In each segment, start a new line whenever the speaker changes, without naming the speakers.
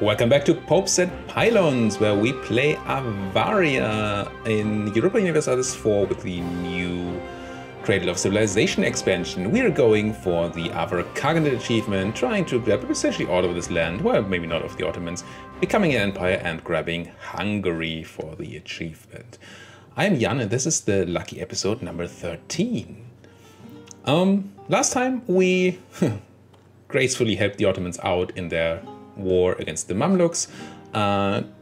Welcome back to Popes and Pylons, where we play Avaria in Europa Universals IV with the new Cradle of Civilization expansion. We are going for the Avar Khaganate achievement, trying to grab essentially all of this land, well, maybe not of the Ottomans, becoming an empire and grabbing Hungary for the achievement. I am Jan, and this is the lucky episode number 13. Last time we gracefully helped the Ottomans out in their war against the Mamluks,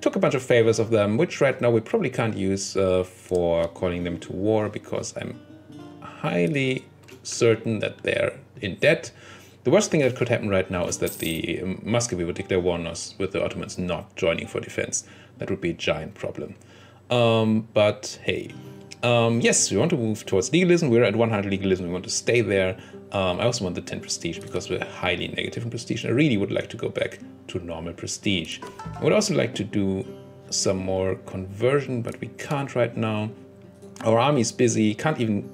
took a bunch of favors of them, which right now we probably can't use for calling them to war, because I'm highly certain that they're in debt. The worst thing that could happen right now is that the Muscovy would declare war on us with the Ottomans not joining for defense. That would be a giant problem. But hey, yes, we want to move towards legalism. We're at 100 legalism. We want to stay there. I also want the 10 prestige because we're highly negative in prestige. I really would like to go back to normal prestige. I would also like to do some more conversion, but we can't right now. Our army is busy, can't even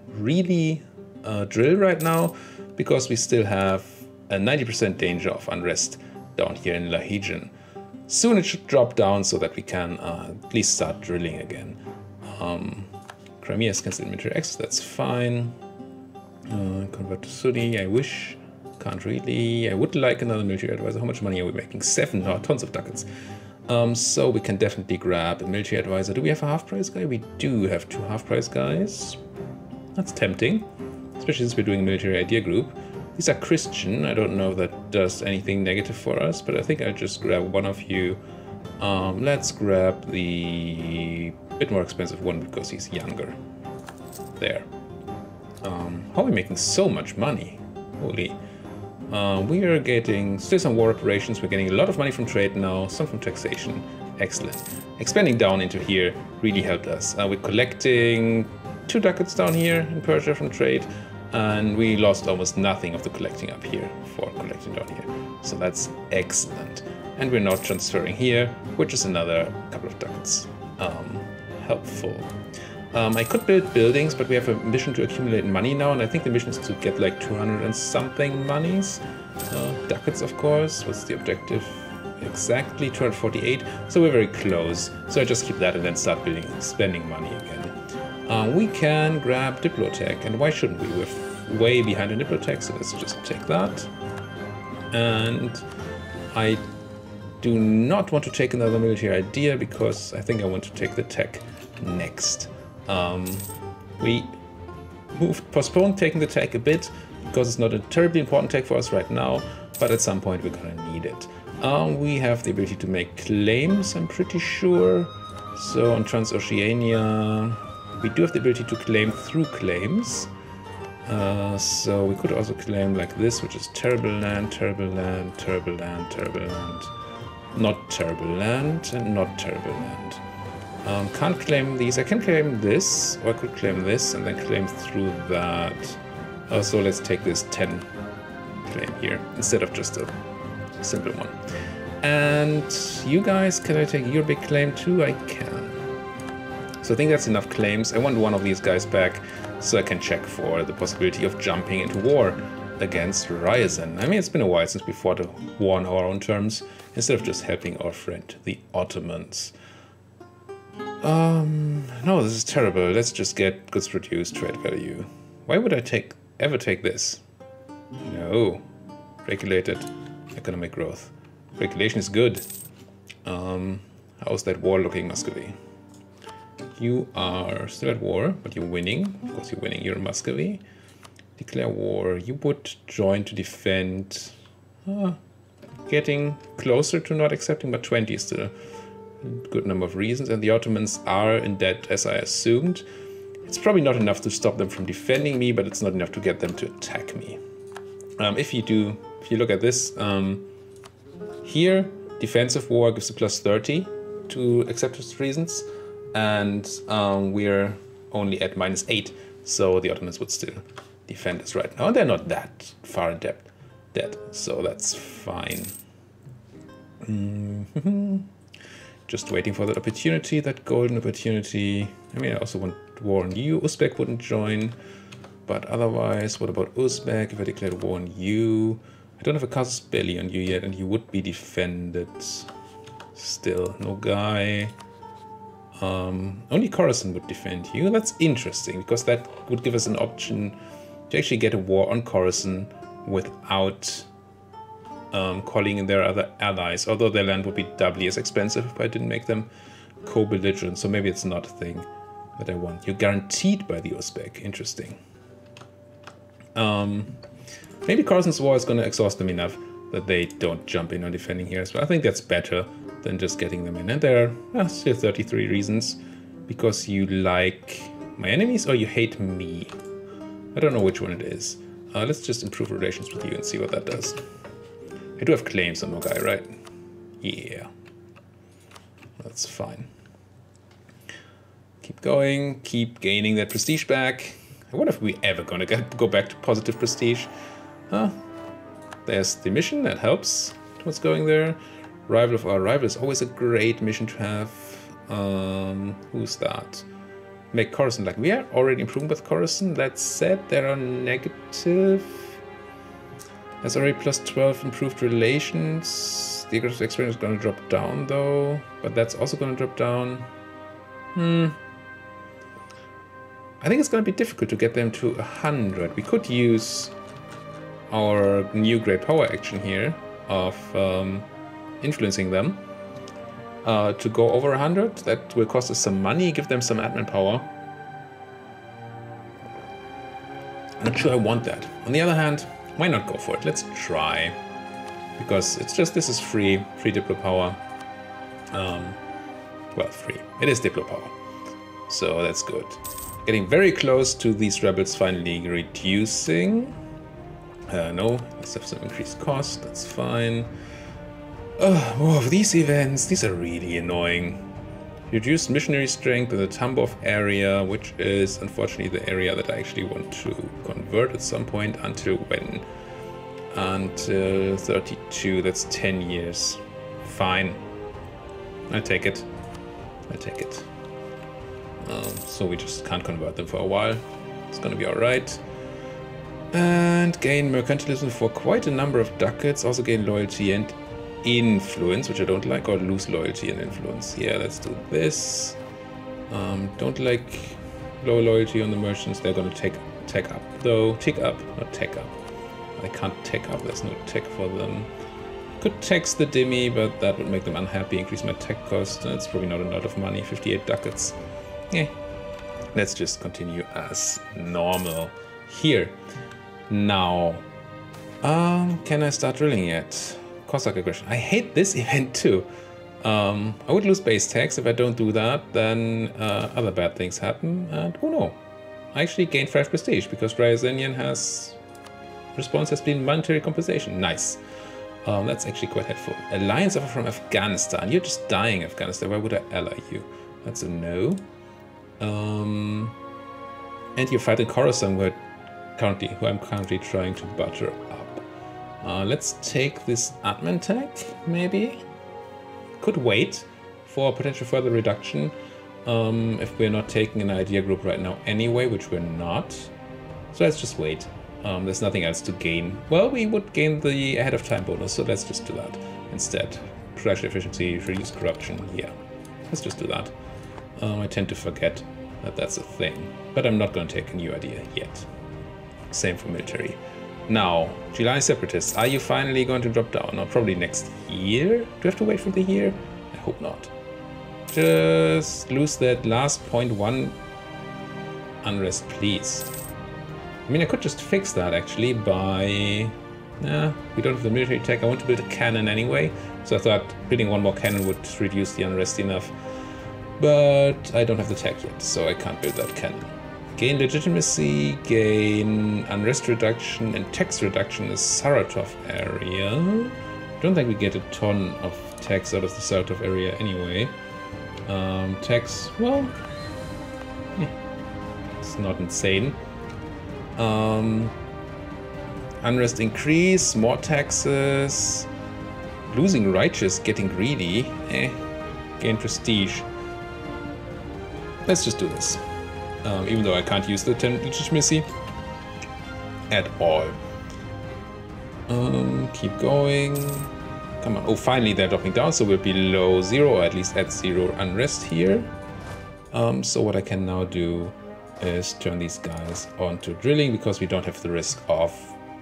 really drill right now because we still have a 90% danger of unrest down here in Lahijan. Soon it should drop down so that we can at least start drilling again. Crimea is cancelled military access, that's fine. Convert to Sunni, I wish. Can't really. I would like another military advisor. How much money are we making? 7, no, tons of ducats. So we can definitely grab a military advisor. Do we have a half-price guy? We do have 2 half-price guys. That's tempting, especially since we're doing a military idea group. These are Christian. I don't know if that does anything negative for us, but I think I'll just grab one of you. Let's grab the bit more expensive one because he's younger. There. How are we making so much money? Holy. We are getting still some war operations. We're getting a lot of money from trade now, some from taxation. Excellent. Expanding down into here really helped us. We're collecting 2 ducats down here in Persia from trade, and we lost almost nothing of the collecting up here for collecting down here. So that's excellent. And we're now transferring here, which is another couple of ducats. Helpful. I could build buildings, but we have a mission to accumulate money now, and I think the mission is to get like 200 and something monies. Ducats, of course. What's the objective? Exactly 248. So we're very close. So I just keep that and then start spending money again. We can grab Diplotech, and why shouldn't we? We're way behind in Diplotech, so let's just take that. And I do not want to take another military idea because I think I want to take the tech next. We postponed taking the tech a bit because it's not a terribly important tech for us right now, but at some point we're gonna need it. We have the ability to make claims, I'm pretty sure. So on Transoceania, we do have the ability to claim through claims. So we could also claim like this, which is terrible land, terrible land, terrible land, terrible land. Not terrible land, and not terrible land. Can't claim these. I can claim this, or I could claim this and then claim through that. So let's take this 10 claim here instead of just a simple one. And you guys, can I take your big claim too? I can. So I think that's enough claims. I want one of these guys back so I can check for the possibility of jumping into war against Ryazan. I mean, it's been a while since we fought a war on our own terms instead of just helping our friend, the Ottomans. No, this is terrible. Let's just get goods produced, trade value. Why would I ever take this? No. Regulated economic growth. Regulation is good. How's that war looking, Muscovy? You are still at war, but you're winning. Of course you're winning. You're in Muscovy. Declare war. You would join to defend. Getting closer to not accepting, but 20 is still good number of reasons, and the Ottomans are in debt as I assumed. It's probably not enough to stop them from defending me, but it's not enough to get them to attack me. If you look at this, here defensive war gives a +30 to acceptance reasons, and we're only at -8, so the Ottomans would still defend us right now, and they're not that far in debt, so that's fine. Just waiting for that opportunity, that golden opportunity. I mean, I also want war on you. Uzbek wouldn't join, but otherwise, what about Uzbek? If I declared war on you, I don't have a casus belli on you yet, and you would be defended. Still, no guy. Only Coruscant would defend you. That's interesting, because that would give us an option to actually get a war on Coruscant without calling in their other allies, although their land would be doubly as expensive if I didn't make them co-belligerent, so maybe it's not a thing that I want. You're guaranteed by the Uzbek. Interesting. Maybe Coruscant's war is going to exhaust them enough that they don't jump in on defending here as well. I think that's better than just getting them in. And there are still 33 reasons. Because you like my enemies or you hate me. I don't know which one it is. Let's just improve relations with you and see what that does. I do have claims on my guy, right? Yeah. That's fine. Keep going, keep gaining that prestige back. I wonder if we're ever gonna go back to positive prestige. There's the mission, that helps. What's going there? Rival of our rival is always a great mission to have. Who's that? Make Coruscant like we are already improving with Coruscant. That said, there are negative. There's already plus 12 improved relations. The aggressive experience is going to drop down though, but that's also going to drop down. I think it's going to be difficult to get them to 100. We could use our new great power action here of influencing them to go over 100. That will cost us some money, give them some admin power. Not sure I want that. On the other hand, why not go for it? Let's try. Because it's just, this is free Diplo power. Well, free. It is Diplo power. So that's good. Getting very close to these rebels finally reducing. No, let's have some increased cost. That's fine. Oh, these events, these are really annoying. Reduced missionary strength in the Tambov area, which is unfortunately the area that I actually want to convert at some point. Until when? Until 32, that's 10 years. Fine. I take it. I take it. So we just can't convert them for a while. It's gonna be alright. And gain mercantilism for quite a number of ducats. Also gain loyalty and influence, which I don't like, or lose loyalty and influence. Yeah, let's do this. Don't like low loyalty on the merchants. They're gonna tech up though. Tick up, not tech up. I can't tech up, there's no tech for them. Could tax the Demi, but that would make them unhappy, increase my tech cost. That's probably not a lot of money, 58 ducats. Yeah, let's just continue as normal here. Now, can I start drilling yet? Cossack aggression. I hate this event too. I would lose base tax. If I don't do that, then other bad things happen. And oh no, I actually gained 5 prestige because Ryazanian has response has been monetary compensation. Nice. That's actually quite helpful. Alliance offer from Afghanistan. You're just dying, Afghanistan. Why would I ally you? That's a no. And you're fighting Coruscant, who I'm currently trying to butter up. Let's take this admin tech, maybe. Could wait for potential further reduction if we're not taking an idea group right now anyway, which we're not. So let's just wait. There's nothing else to gain. Well, we would gain the ahead of time bonus, so let's just do that instead. Production efficiency, reduce corruption. Yeah, let's just do that. I tend to forget that that's a thing, but I'm not going to take a new idea yet. Same for military. Now, July Separatists, are you finally going to drop down? Or probably next year? Do we have to wait for the year? I hope not. Just lose that last 0.1 unrest, please. I mean, I could just fix that actually by... Nah, we don't have the military tech. I want to build a cannon anyway, so I thought building one more cannon would reduce the unrest enough. But I don't have the tech yet, so I can't build that cannon. Gain legitimacy, gain unrest reduction, and tax reduction in the Saratov area. Don't think we get a ton of tax out of the Saratov area anyway. Tax, well, yeah, it's not insane. Unrest increase, more taxes. Losing righteous, getting greedy. Gain prestige. Let's just do this. Even though I can't use the 10 legitimacy at all. Keep going. Come on. Oh, finally they're dropping down, so we're below 0, or at least at 0 unrest here. So what I can now do is turn these guys onto drilling, because we don't have the risk of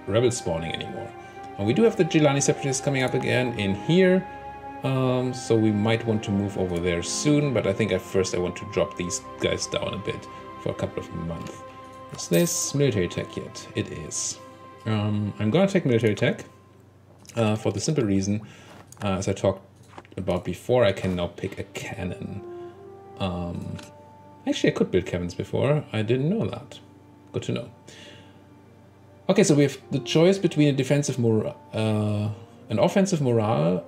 rebel spawning anymore. And we do have the Gilani separatists coming up again in here. So we might want to move over there soon, but I think at first I want to drop these guys down a bit for a couple of months. Is this military tech yet? It is. I'm gonna take military tech for the simple reason, as I talked about before, I can now pick a cannon. Actually, I could build cannons before. I didn't know that. Good to know. Okay, so we have the choice between a defensive an offensive morale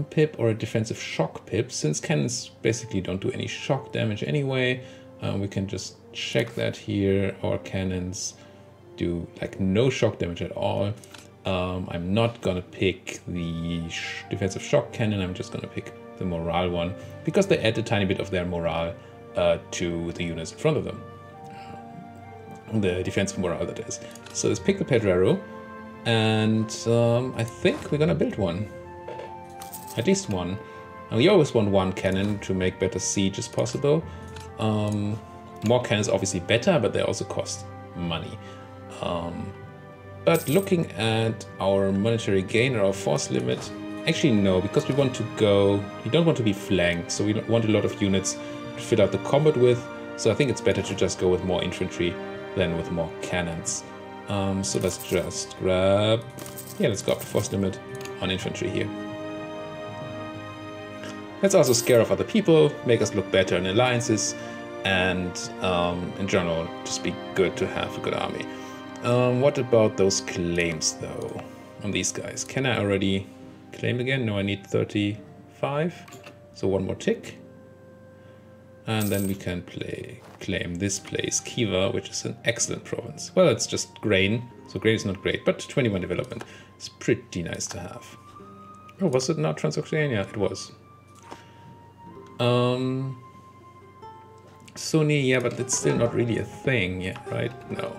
pip or a defensive shock pip. Since cannons basically don't do any shock damage anyway, we can just check that here. Our cannons do like no shock damage at all. I'm not gonna pick the defensive shock cannon. I'm just gonna pick the morale one, because they add a tiny bit of their morale to the units in front of them. The defensive morale, that is. So let's pick the Pedrero, and I think we're gonna build one. At least one. And we always want one cannon to make better sieges possible. More cannons obviously better, but they also cost money. But looking at our monetary gain or our force limit, actually no, because we want to go, we don't want to be flanked, so we don't want a lot of units to fill out the combat with. So I think it's better to just go with more infantry than with more cannons. So let's just grab, yeah, let's go up to force limit on infantry here. Let's also scare off other people, make us look better in alliances, and in general, just be good to have a good army. What about those claims though on these guys? Can I already claim again? No, I need 35. So one more tick. And then we can claim this place, Khiva, which is an excellent province. Well, it's just grain, so grain is not great, but 21 development is pretty nice to have. Oh, was it not Transoceania? It was. Sunni, yeah, but it's still not really a thing yet, right? No.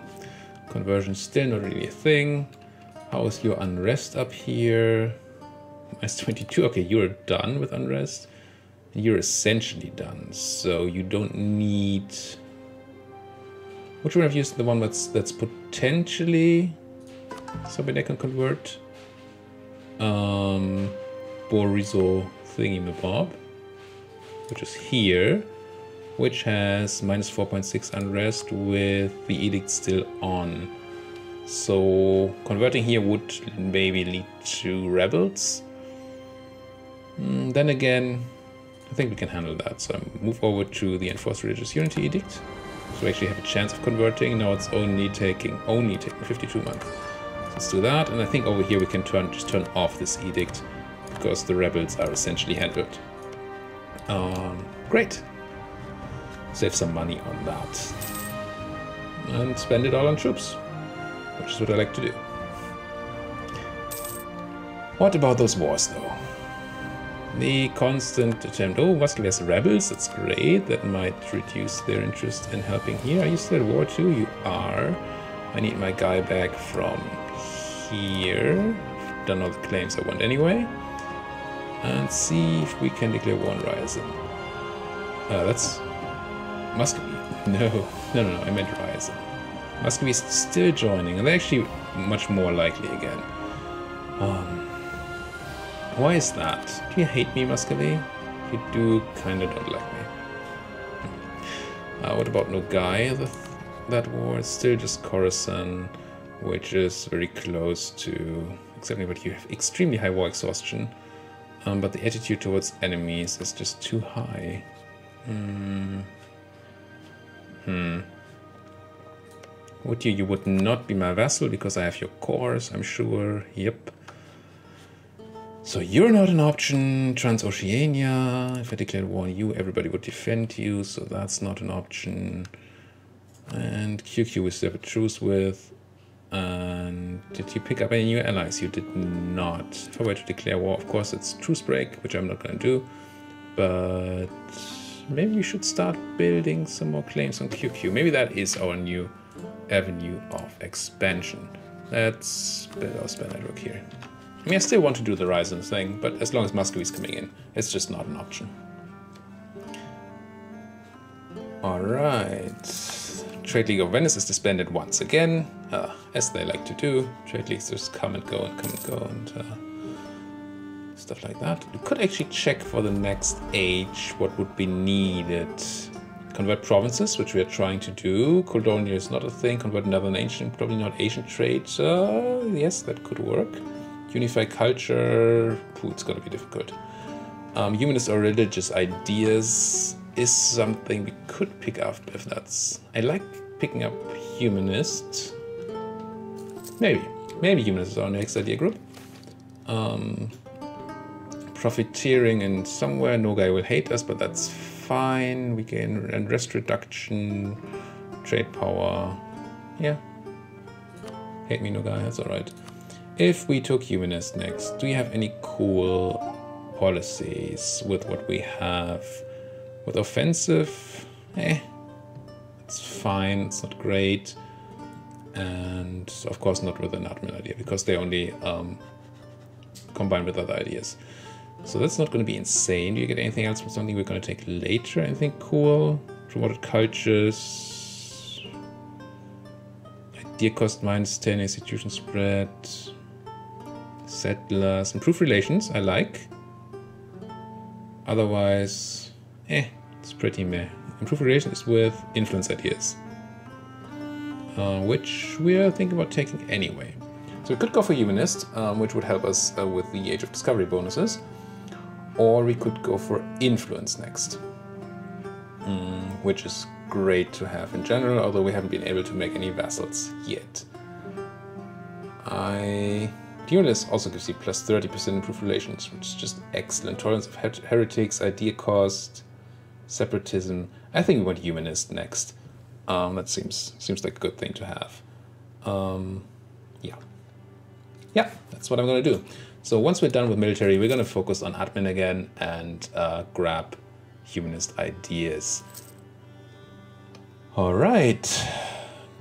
Conversion still not really a thing. How is your unrest up here? Minus 22. Okay, you're done with unrest. You're essentially done, so you don't need. Which one have you used? The one that's potentially something they can convert. Borizo thingy-mabob, which is here, which has minus 4.6 unrest with the edict still on. So converting here would maybe lead to rebels. Then again, I think we can handle that. So I move over to the enforced religious unity edict. So we actually have a chance of converting. Now it's only taking 52 months. So let's do that. And I think over here we can just turn off this edict, because the rebels are essentially handled. Great. Save some money on that. And spend it all on troops, which is what I like to do. What about those wars though? The constant attempt. Oh, Muscovy has rebels. That's great. That might reduce their interest in helping here. Are you still at war too? You are. I need my guy back from here. Done all the claims I want anyway. And see if we can declare war on Ryazan. That's Muscovy. No, I meant Ryazan. Muscovy is still joining, and they're actually much more likely again. Why is that? Do you hate me, Muscovy? You do kind of don't like me. What about Nogai? That war is still just Khorasan, which is very close to accepting, but you have extremely high war exhaustion. But the attitude towards enemies is just too high. Would you? You would not be my vassal because I have your cores, I'm sure. Yep. So you're not an option. Transoceania, if I declared war on you, everybody would defend you, so that's not an option. And QQ we still have a truce with. And did you pick up any new allies? You did not. If I were to declare war, of course it's truce break, which I'm not going to do. But maybe you should start building some more claims on QQ. Maybe that is our new avenue of expansion. Let's build our spare network here. I mean, I still want to do the Ryzen thing, but as long as Muscovy is coming in, it's just not an option. Alright. Trade League of Venice is disbanded once again, as they like to do. Trade Leagues just come and go and come and go and stuff like that. We could actually check for the next age what would be needed. Convert provinces, which we are trying to do. Colonia is not a thing. Convert another nation, probably not Asian trade. Yes, that could work. Unify culture, it's gonna be difficult. Humanist or religious ideas is something we could pick up if that's... I like picking up humanist. Maybe humanist is our next idea group. Profiteering in somewhere, no guy will hate us, but that's fine. We gain unrest reduction, trade power. Yeah. Hate me, no guy, that's alright. If we took humanist next, do you have any cool policies with what we have? With offensive, it's fine, it's not great. And of course not with an admin idea, because they only combine with other ideas. So that's not going to be insane. Do you get anything else from something we're going to take later? Anything cool? Promoted cultures. Idea cost -10, institution spread. Settlers. Improve relations, I like. Otherwise, it's pretty meh. Improve relations with influence ideas. Which we are thinking about taking anyway. So we could go for humanist, which would help us with the Age of Discovery bonuses. Or we could go for influence next, which is great to have in general, although we haven't been able to make any vassals yet. Duelist also gives you plus 30% improved relations, which is just excellent. Tolerance of heretics, idea cost, separatism. I think we want humanist next. That seems like a good thing to have. Yeah, that's what I'm gonna do. So once we're done with military, we're going to focus on admin again and grab humanist ideas. All right.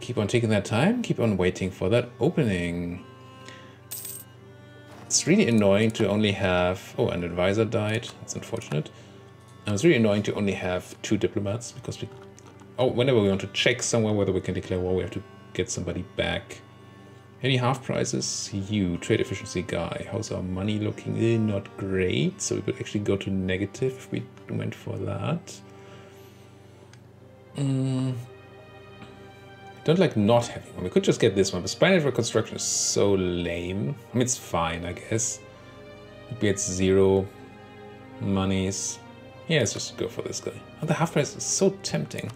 Keep on taking that time. Keep on waiting for that opening. It's really annoying to only have... Oh, an advisor died. That's unfortunate. It's really annoying to only have 2 diplomats because we... Oh, whenever we want to check somewhere whether we can declare war, we have to get somebody back. Any half prices? You, trade efficiency guy. How's our money looking? Not great. So we could actually go to negative if we went for that. Don't like not having one. We could just get this one. But spy network construction is so lame. I mean, it's fine, I guess. Maybe it's 0 monies. Yeah, let's just go for this guy. Oh, the half price is so tempting.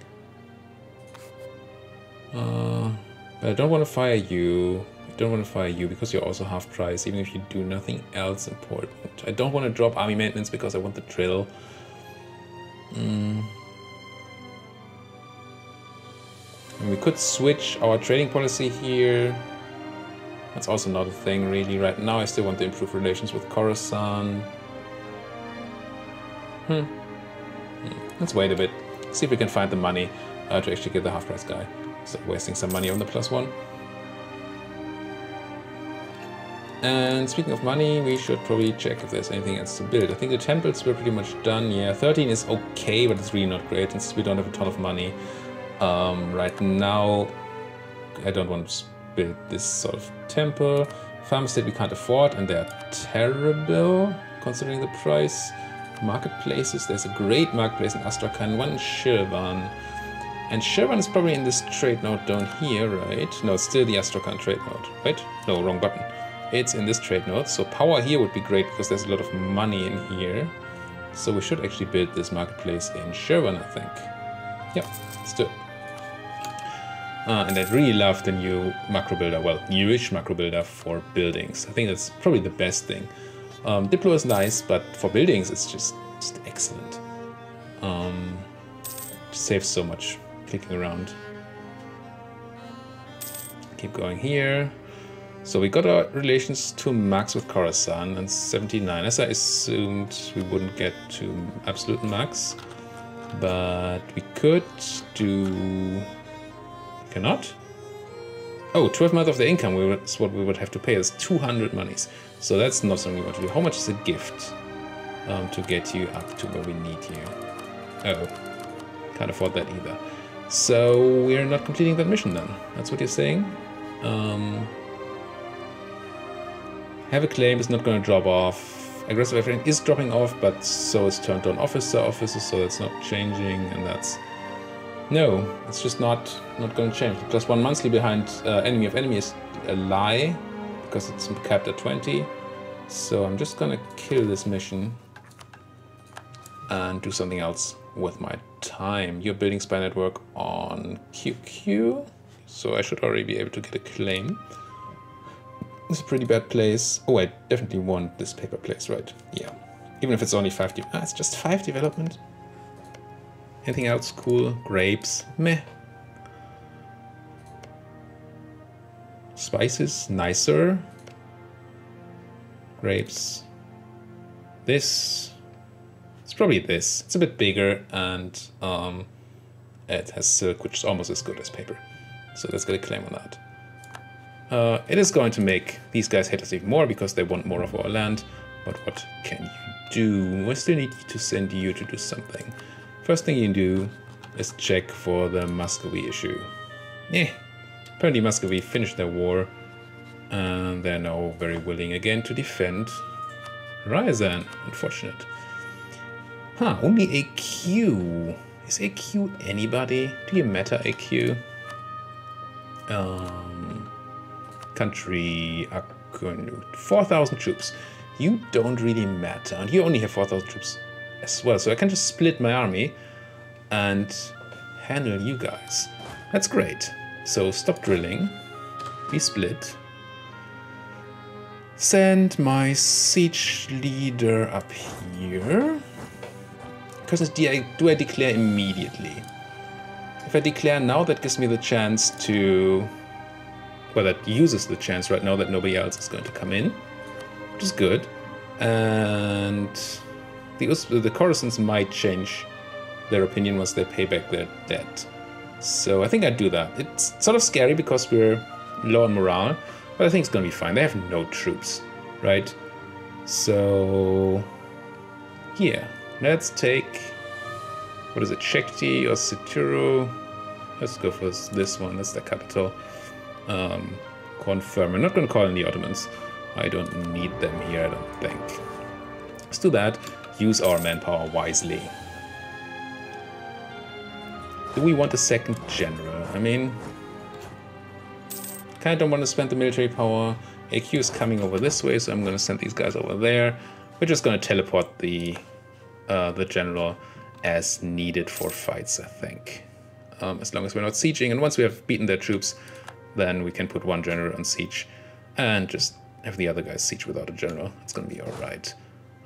But I don't want to fire you. I don't want to fire you because you're also half price, even if you do nothing else important. I don't want to drop army maintenance because I want the drill. And we could switch our trading policy here. That's also not a thing really right now. I still want to improve relations with Khorasan. Let's wait a bit. See if we can find the money to actually get the half price guy. Stop wasting some money on the +1. And speaking of money, we should probably check if there's anything else to build. I think the temples were pretty much done. Yeah, 13 is okay, but it's really not great since we don't have a ton of money. Right now, I don't want to build this sort of temple. Farm state we can't afford, and they're terrible considering the price. Marketplaces, there's a great marketplace in Astrakhan, one in Shirvan. And Shirvan is probably in this trade node down here, right? No, it's still the Astrakhan trade node, right? No, wrong button. It's in this trade node, so power here would be great because there's a lot of money in here. So we should actually build this marketplace in Shirvan, I think. Yeah, let's do it. And I really love the new macro builder, well, newish macro builder for buildings. I think that's probably the best thing. Diplo is nice, but for buildings it's just excellent. Saves so much clicking around. Keep going here. So we got our relations to max with Khorasan and 79. As I assumed, we wouldn't get to absolute max, but we could do... We cannot? Oh, 12 months of the income is what we would have to pay us 200 monies. So that's not something we want to do. How much is a gift to get you up to where we need you? Oh, can't afford that either. So we're not completing that mission then. That's what you're saying? Have a claim is not going to drop off. Aggressive everything is dropping off, but so is turned on officers, so that's not changing, and that's... No, it's just not going to change. +1 monthly behind enemy of enemy is a lie, because it's capped at 20. So I'm just going to kill this mission and do something else with my time. You're building spy network on QQ, so I should already be able to get a claim. It's a pretty bad place. Oh, I definitely want this paper place, right? Yeah. Even if it's only 5... it's just 5 development. Anything else cool? Grapes? Meh. Spices? Nicer. Grapes. This. It's probably this. It's a bit bigger and it has silk, which is almost as good as paper. So let's get a claim on that. It is going to make these guys hate us even more because they want more of our land. But what can you do? I still need to send you to do something. First thing you do is check for the Muscovy issue. Apparently Muscovy finished their war and they're now very willing again to defend Ryazan. Unfortunate. Only AQ. Is AQ anybody? Do you matter, AQ? Country, 4,000 troops. You don't really matter, and you only have 4,000 troops as well, so I can just split my army and handle you guys. That's great. So stop drilling, be split. Send my siege leader up here. Because do I declare immediately? If I declare now, that gives me the chance to... Well, that uses the chance right now that nobody else is going to come in, which is good. And the Coruscants might change their opinion once they pay back their debt. So I think I'd do that. It's sort of scary because we're low on morale, but I think it's going to be fine. They have no troops, right? So, yeah. Let's take... What is it? Shekti or Situru? Let's go for this one. That's the capital. Confirm. I'm not going to call in the Ottomans. I don't need them here, I don't think. Let's do that. Use our manpower wisely. Do we want a second general? I mean, kind of don't want to spend the military power. AQ is coming over this way, so I'm going to send these guys over there. We're just going to teleport the general as needed for fights, I think. As long as we're not sieging, and once we have beaten their troops, then we can put one general on siege and just have the other guys siege without a general. It's going to be alright.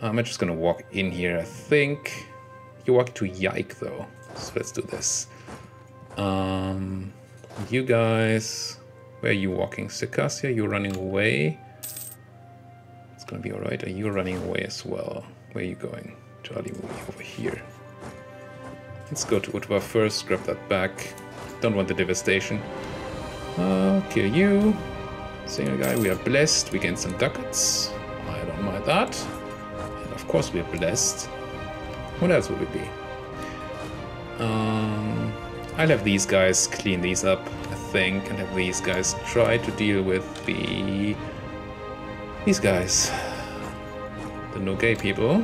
I'm just going to walk in here, I think. You walk to Yike, though. So let's do this. You guys... Where are you walking? Circassia, you're running away. It's going to be alright. Are you running away as well? Where are you going? Charlie will be over here. Let's go to Utva first, grab that back. Don't want the devastation. Kill you. Single guy, we are blessed. We gain some ducats. I don't mind that. And of course we are blessed. What else would it be? I'll have these guys clean these up, I think, and have these guys try to deal with these guys. The no gay people.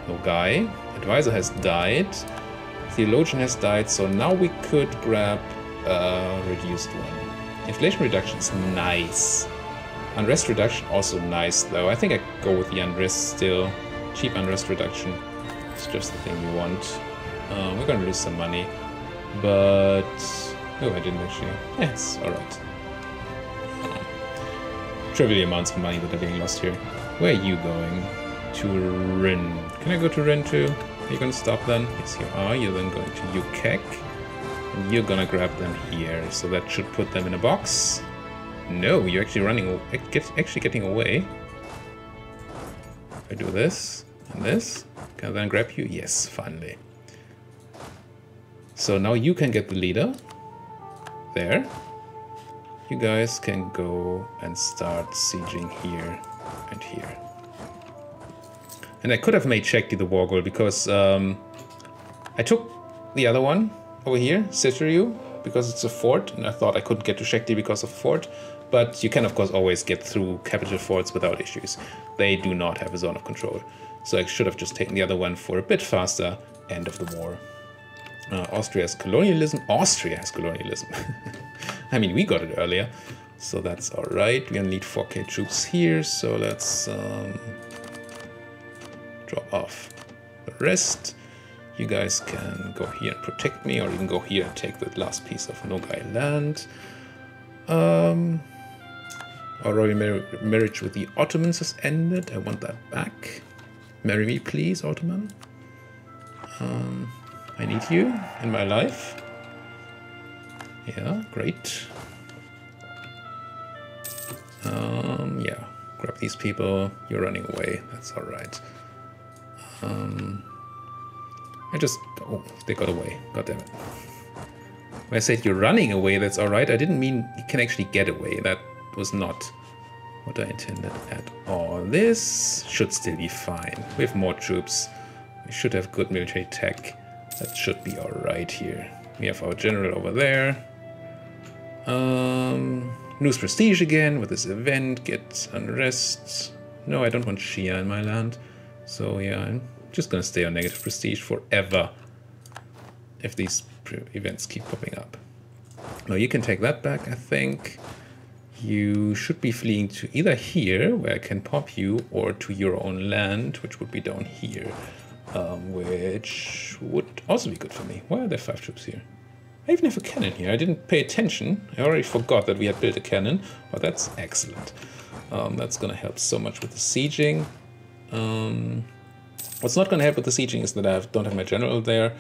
No guy. Advisor has died. Theologian has died, so now we could grab a reduced one. Inflation reduction is nice. Unrest reduction also nice, though. I think I go with the unrest still. Cheap unrest reduction. It's just the thing we want. We're gonna lose some money, but... Oh, I didn't actually... Yeah, it's alright. Trivial amounts of money that are being lost here. Where are you going? To Rin. Can I go to Rin too? Are you gonna stop then? Yes, you are. You're then going to Ukek. And you're gonna grab them here. So that should put them in a box. No, you're actually running... actually getting away. If I do this and this, can I then grab you? Yes, finally. So now you can get the leader. there. You guys can go and start sieging here and here. And I could have made Shakti the war goal because I took the other one over here, Citeriu, because it's a fort, and I thought I couldn't get to Shakti because of fort. But you can, of course, always get through capital forts without issues. They do not have a zone of control. So I should have just taken the other one for a bit faster end of the war. Austria has colonialism. Austria has colonialism. I mean, we got it earlier, so that's all right. We only need 4k troops here, so let's drop off the rest. You guys can go here and protect me, or even go here and take the last piece of Nogai land. Our royal marriage with the Ottomans has ended. I want that back. Marry me, please, Ottoman. I need you in my life. Yeah, great. Yeah, grab these people. You're running away. That's all right. Oh, they got away. God damn it. When I said you're running away, that's all right. I didn't mean you can actually get away. That was not what I intended at all. This should still be fine. We have more troops. We should have good military tech. That should be all right here. We have our general over there. Lose prestige again with this event. Get unrest. No, I don't want Shia in my land. So yeah, I'm just gonna stay on negative prestige forever if these events keep popping up. Now you can take that back, I think. You should be fleeing to either here, where I can pop you, or to your own land, which would be down here, which would also be good for me. Why are there 5 troops here? I even have a cannon here. I didn't pay attention. I already forgot that we had built a cannon, but that's excellent. That's going to help so much with the sieging. What's not going to help with the sieging is that I don't have my general there,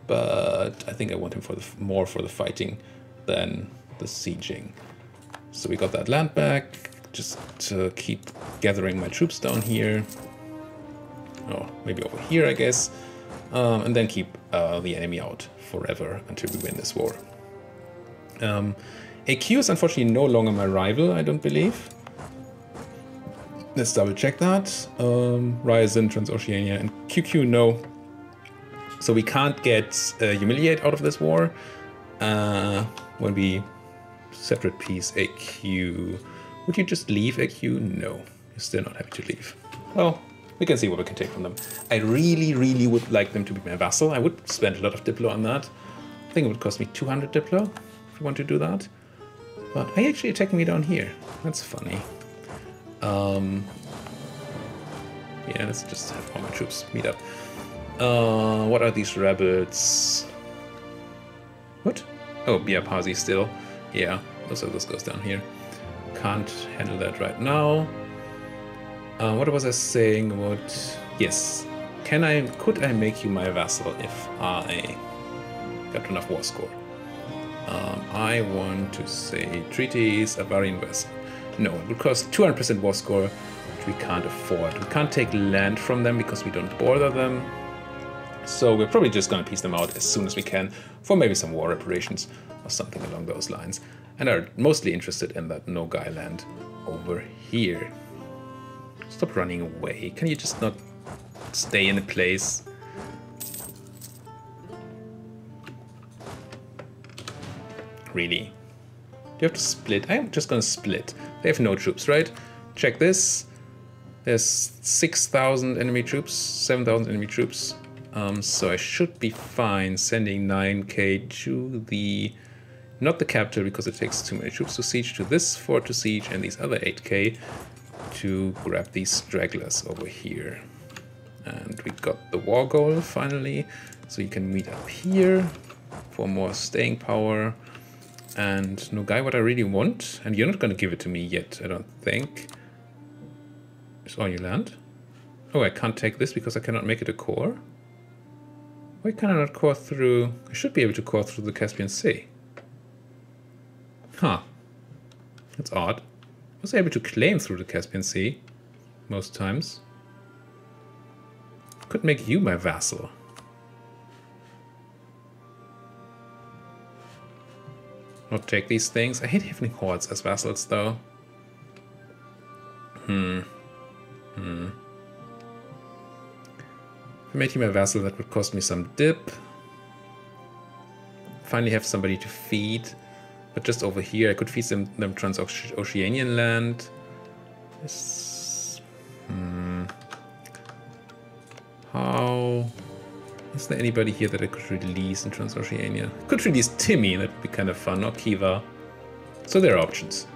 but I think I want him for more for the fighting than the sieging. So we got that land back. Just to keep gathering my troops down here. Oh, maybe over here, I guess. And then keep the enemy out forever until we win this war. AQ is unfortunately no longer my rival, I don't believe. Let's double check that. Ryazan, Transoceania, and QQ, no. So we can't get Humiliate out of this war. When we separate peace, AQ. Would you just leave, AQ? No, you're still not happy to leave. Well, we can see what we can take from them. I really, really would like them to be my vassal. I would spend a lot of Diplo on that. I think it would cost me 200 Diplo if you want to do that. But are you actually attacking me down here? That's funny. Yeah, let's just have all my troops meet up. What are these rebels? What? Oh, Biapazi still. Yeah, so this goes down here. Can't handle that right now. What was I saying about... Yes. Could I make you my vassal if I got enough war score? I want to say treaties, Avar Universals. No, it would cost 200% war score, which we can't afford. We can't take land from them because we don't border them. So we're probably just going to piece them out as soon as we can for maybe some war reparations or something along those lines. And are mostly interested in that Nogai land over here. Stop running away. Can you just not stay in a place? Really? Do you have to split? I'm just going to split. They have no troops, right? Check this. There's 6,000 enemy troops, 7,000 enemy troops. So I should be fine sending 9k to the... Not the capital, because it takes too many troops to siege, to this fort to siege, and these other 8k to grab these stragglers over here. And we got the war goal finally, so you can meet up here for more staying power. And Nogai, what I really want, and you're not going to give it to me yet, I don't think, is all your land. Oh, I can't take this because I cannot make it a core? Why can I not core through... I should be able to core through the Caspian Sea. Huh. That's odd. I was able to claim through the Caspian Sea most times. Could make you my vassal. Not take these things. I hate having hordes as vassals, though. If I made him a vassal, that would cost me some dip. Finally have somebody to feed. But just over here, I could feed them Transoceanian land. This, How... Is there anybody here that I could release in Transoceania? I could release Timmy, that would be kind of fun, or Kiva. So there are options.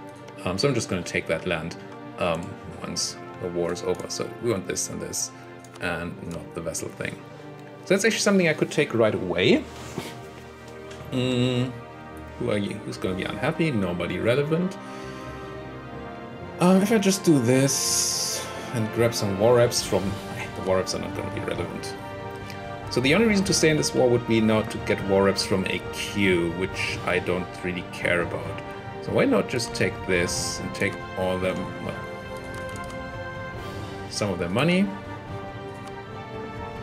So I'm just going to take that land once the war is over. So we want this and this, and not the vessel thing. So that's actually something I could take right away. Who are you? Who's going to be unhappy? Nobody relevant. If I just do this and grab some war reps from... The war reps are not going to be relevant. So the only reason to stay in this war would be not to get war reps from a queue, which I don't really care about. So why not just take this and take all them, well, some of their money,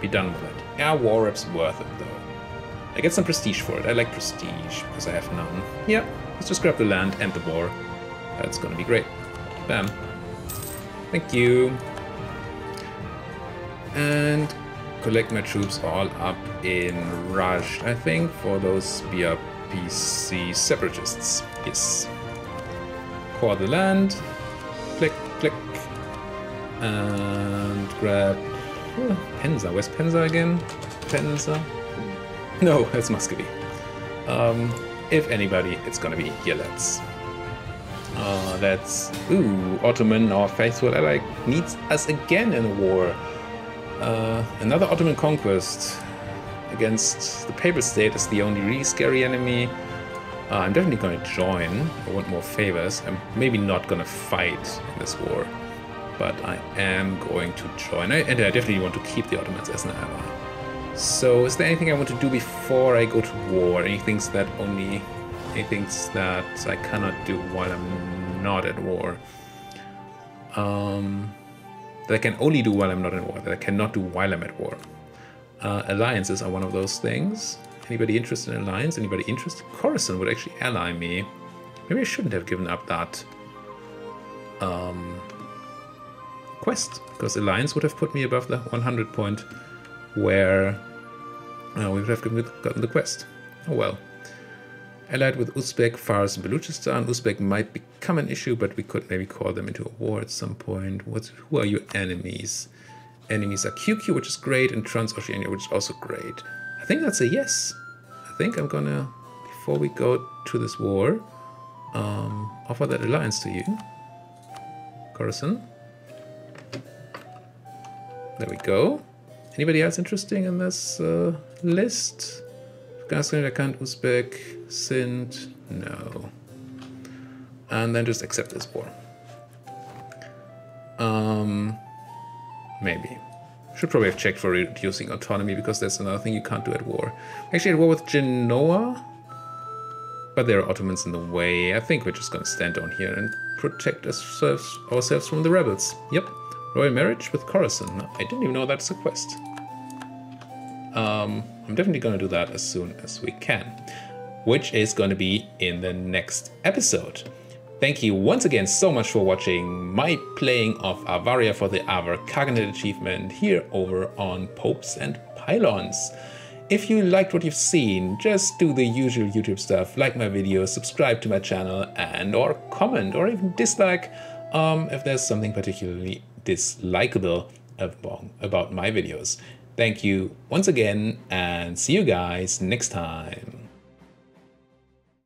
be done with it. Yeah, war reps worth it though. I get some prestige for it. I like prestige because I have none. Yeah, let's just grab the land and the war. That's gonna be great. Bam. Thank you. And collect my troops all up in Raj, I think, for those BRPC separatists. Yes. Core the land. Click, click. And grab Penza. Where's Penza again? Penza? No, that's Muscovy. If anybody, it's gonna be Yelets. That's... Ooh, Ottoman, our faithful ally, needs us again in a war. Another Ottoman conquest against the Papal State is the only really scary enemy. I'm definitely going to join. I want more favors. I'm maybe not going to fight in this war, but I am going to join. And I definitely want to keep the Ottomans as an ally. So is there anything I want to do before I go to war? Anything that I cannot do while I'm not at war? That I can only do while I'm not in war, that I cannot do while I'm at war. Alliances are one of those things. Anybody interested in alliance? Anybody interested? Coruscant would actually ally me. Maybe I shouldn't have given up that quest, because alliance would have put me above the 100 point where we would have gotten the quest. Oh well. Allied with Uzbek, Fars, and Baluchistan. Uzbek might become an issue, but we could maybe call them into a war at some point. Who are your enemies? Enemies are QQ, which is great, and Transoceania, which is also great. I think that's a yes. I think I'm gonna, before we go to this war, offer that alliance to you, Coruscant. There we go. Anybody else interesting in this list? Afghanistan, Kandahar, Uzbek, Sindh, no. And then just accept this war. Maybe. Should probably have checked for reducing autonomy, because that's another thing you can't do at war. Actually, at war with Genoa, but there are Ottomans in the way. I think we're just going to stand down here and protect ourselves from the rebels. Yep. Royal marriage with Coruscant. No, I didn't even know that's a quest. I'm definitely going to do that as soon as we can, which is going to be in the next episode. Thank you once again so much for watching my playing of Avaria for the Avar Khaganate achievement here over on Popes and Pylons. If you liked what you've seen, just do the usual YouTube stuff, like my video, subscribe to my channel, and or comment or even dislike if there's something particularly dislikable about my videos. Thank you once again, and see you guys next time.